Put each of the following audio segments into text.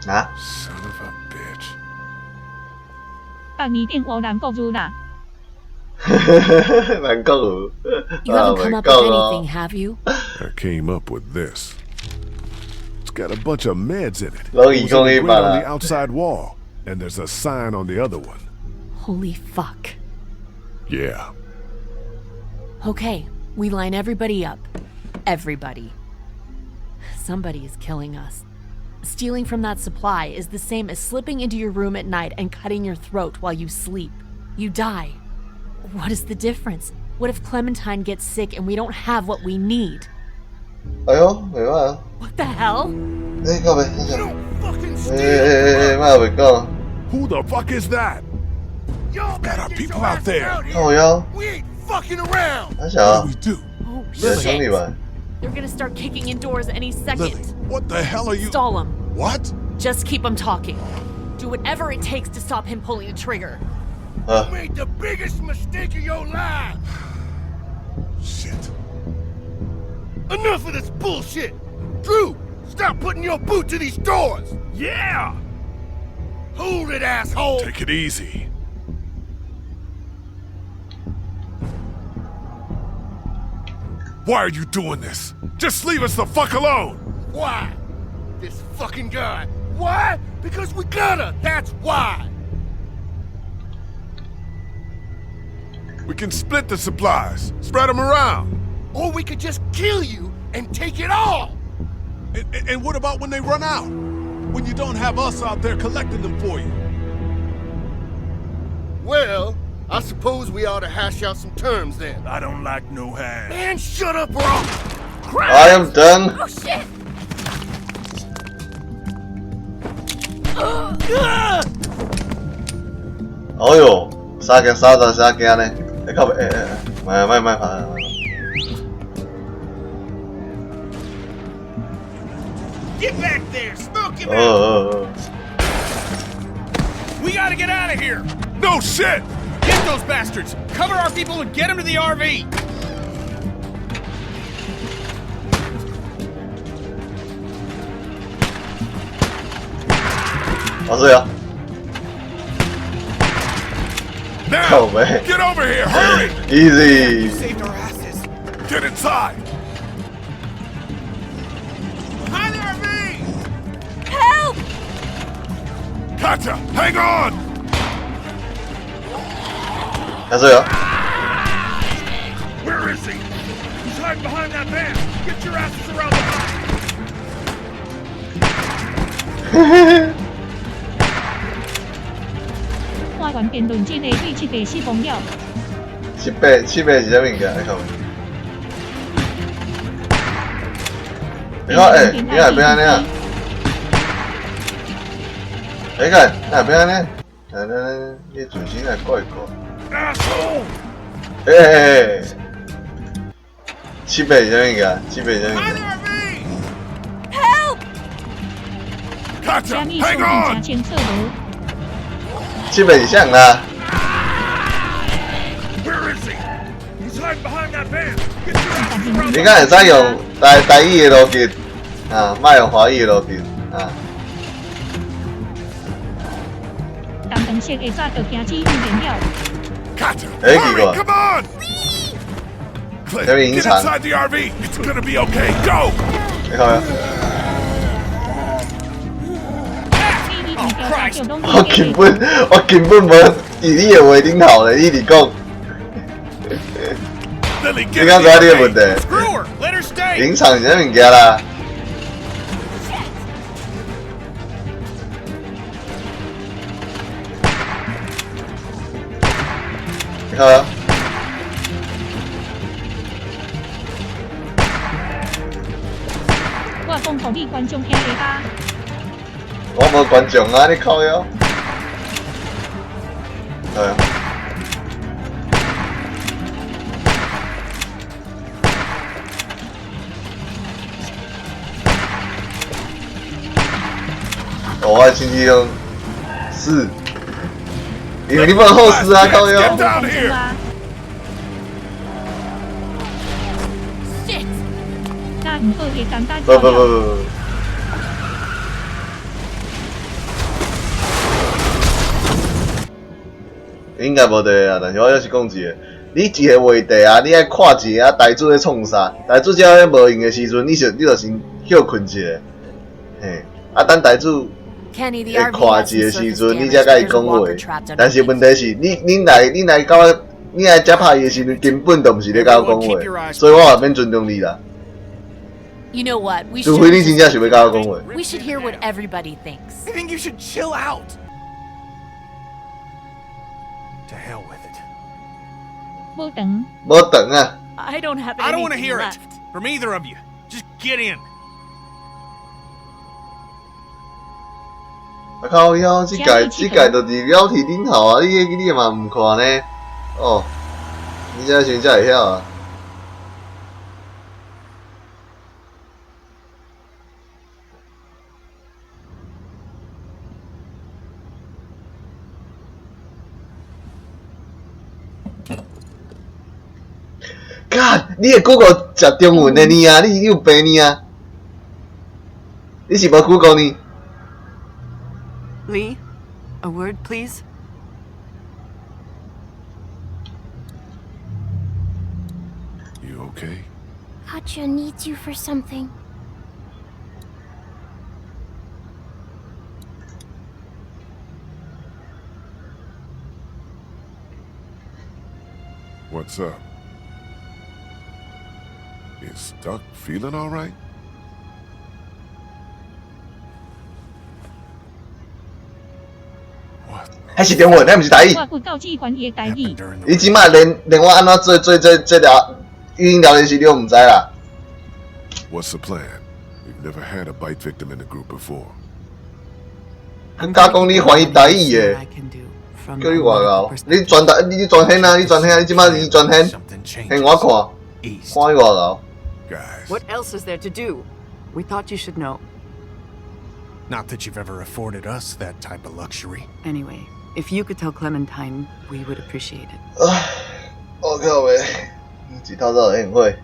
啊？ Son of a bitch. 百年電和南國語啦。南國語 You haven't come up with anything, have you? I came up with this. It's got a bunch of meds in it. Lo It was in a hizo grate on para- the outside wall, and there's a sign on the other one. Holy fuck. Yeah. Okay, we line everybody up. Everybody. Somebody is killing us. Stealing from that supply is the same as slipping into your room at night and cutting your throat while you sleep. You die. What is the difference? What if Clementine gets sick and we don't have what we need? 哎呦，袂歹啊！ What the hell? 靠袂，莫袂讲， Who the fuck is that? Got our people out there. 靠腰， We ain't fucking around. 哪小 What do we do? Oh 这兄弟 shit! 们， They're gonna start kicking in doors any Lily, second. what the hell are you? Stall him. What? Just keep him talking. Do whatever it takes to stop him pulling the trigger. 啊 You，made the biggest mistake of your life. Shit. Enough of this bullshit. Drew, stop putting your boot to these doors. Yeah. Hold it, asshole. Take it easy. Why are you doing this? Just leave us the fuck alone! Why? This fucking guy. Why? Because we gotta. That's why. We can split the supplies, spread them around. Or we could just kill you and take it all. And what about when they run out? When you don't have us out there collecting them for you? Well, I suppose we ought to hash out some terms then. I don't like no hand. Man, shut up, or I'll... I am done。 Oh shit! 哦哟，啥惊啥子啥惊呢？哎靠袂，卖爬。 Get back there! Smoke him 哦 We gotta get out of here! No shit! Get those bastards! Cover our people and get them to the RV!哦，是呀， Now! 靠背 Get over here! Hurry! ，easy。 Saved our asses! Get inside! Behind the RV! Help! Katja, hang on! 还是呀， Where is he? He's hiding behind that van! Get your asses around the back! 看完辩論戰的對七地死亡了。 七八是啥物件？哎靠！你看，哎，你哪边安尼啊？哎看，哪边安尼？来，你重新来过一过。 Asshole! 哎，七八是啥物件？七八是啥物 Behind 件 the？RV! Help! Katja, 加密手 hang 机加 on! 前侧楼。七八是啥啦？ Where is he? He's hiding behind that van! Get your asses around 你 the 敢会使用台语的逻辑啊，莫用华语的逻辑啊。 但等色会早就行起用电了。 Katja, Hey, hurry! Gigo. Come on! Clint, Very get inside. inside the RV! It's gonna be okay! Go! 你看没？你你调查就拢我根本无以你的话顶头咧，你直讲， Lily, 你 get 敢 in 知道 the 你的问 RV! 题？ Screw her! Let her stay! 隐藏是啥物件啦？你看没？我讲互你观众听下吧。我无观众啊，你靠腰。对啊。我的亲戚用4，因为你不能后视啊，靠腰。 Get down 观众 here! 啊， Shit! 那唔好会简单不，应该无对啊，但是我还是讲一个，你一个话题啊，你爱看一下台主咧创啥，台主只要无用的时阵，你就先休困一下，嘿，啊等台主 Kenny, the 会 RV 看 has 一个 some 时 surface 阵，你 damage. 才甲伊 There's a 讲话 walker trapped。但是 underneath. 问题是，你来遮拍伊的时阵，根本就毋是咧甲我讲话，所以我也免尊重你啦。 You know what? We 除 should 非你真正想要甲我讲话。 we should hear what everybody thinks. I think you should chill out. To hell with it. 无等，无等啊！ I don't have I don't want to anything hear left. it from either of you. Just get in. 啊靠腰，即届就伫标题顶头啊！你嘛毋看呢？哦，你这时阵才会晓啊！干，你的 Google 食中文的呢啊？你有病呢啊？你是无 Google 呢？ Lee, a word, please. You okay? Katja needs you for something. What's up? Is Duck feeling all right? What? 还是中文，那毋是台语。我有告知关伊的代志 Happened。during the 你即摆连我安怎做这条语音聊天室你都毋知啦。 What's the plan? We've never had a bite victim in the group before. 佮讲你翻译台语的， I can do from 叫你 a 外 medical 口，你专台你专现啊，你专现，你即摆你专现， something 现 changed. 我看， East. 看伊外口。 Guys, What else is there to do? We thought you should know. Not that you've ever afforded us that type of luxury. Anyway, if you could tell Clementine, we would appreciate it. 我靠喂，一套造宴会。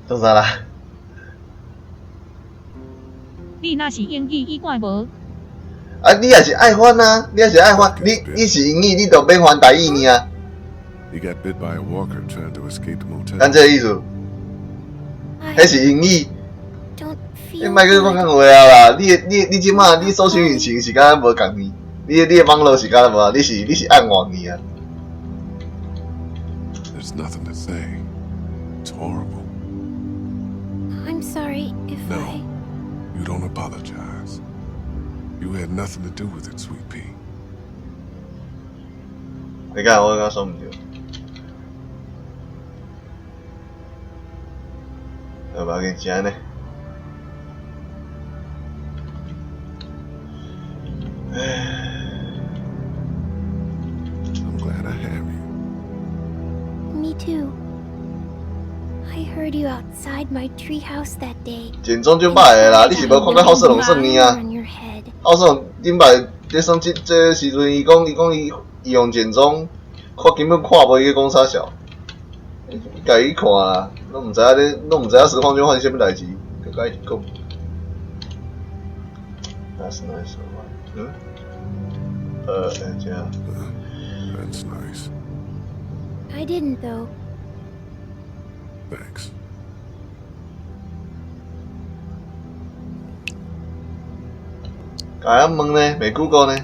做啥啦？你若是英语以外无，啊，你也是爱翻啊，你也是爱翻，你是英语，你就免翻台语呢啊， he got bit by a walker trying to escape the motel. 咱这个意思，迄 I 是英语。 don't 你 feel 莫去讲 good. 讲话啊啦！你即马你搜寻引擎是敢若无共呢？你的网络是敢若无？你是暗网呢啊？ There's nothing to say. It's horrible. I'm sorry if No. I... You don't apologize. You had nothing to do with it, Sweet Pea. 你看我刚说毋对，要不要紧，是安尼。I'm glad I have you. Me too. I heard you outside my treehouse that day. 前总就歹的啦，你是无看到好色龙算呢啊？ On your head. 好色龙顶摆咧算这时阵，伊讲伊用简中，根本看无伊咧讲啥小，家己看啦，拢毋知影咧，拢毋知影实况中发生啥物代志，佮家己讲。That's nice. 嗯？这样。 That's nice. I didn't though. Thanks. 甲人问呢，袂 Google 呢？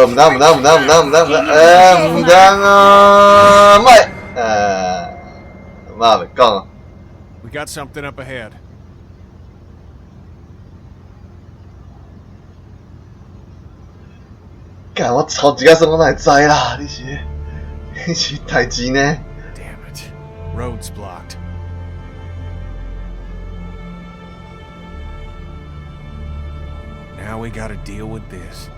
唔得，啊！唔係，媽咪講啊， We got something up ahead. 幹我操！自己身我哪會知啦？你是代志呢？ Damn it. Road's blocked. Now we gotta deal with this.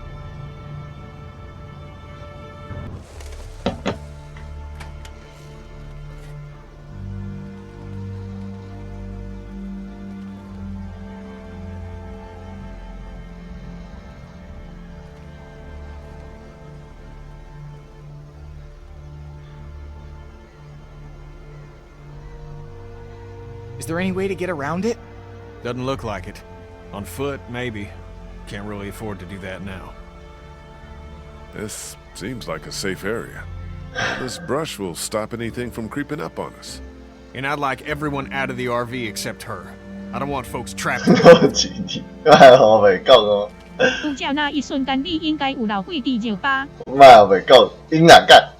Is there any way to get around it? Doesn't look like it. On foot, maybe. Can't really afford to do that now. This seems like a safe area. This brush will stop anything from creeping up on us. And I'd like everyone out of the RV except her. I don't want folks trapped. 奇迹，还好袂讲哦，拄叫那一瞬间，你应该有脑血地热吧？卖袂讲，应该干。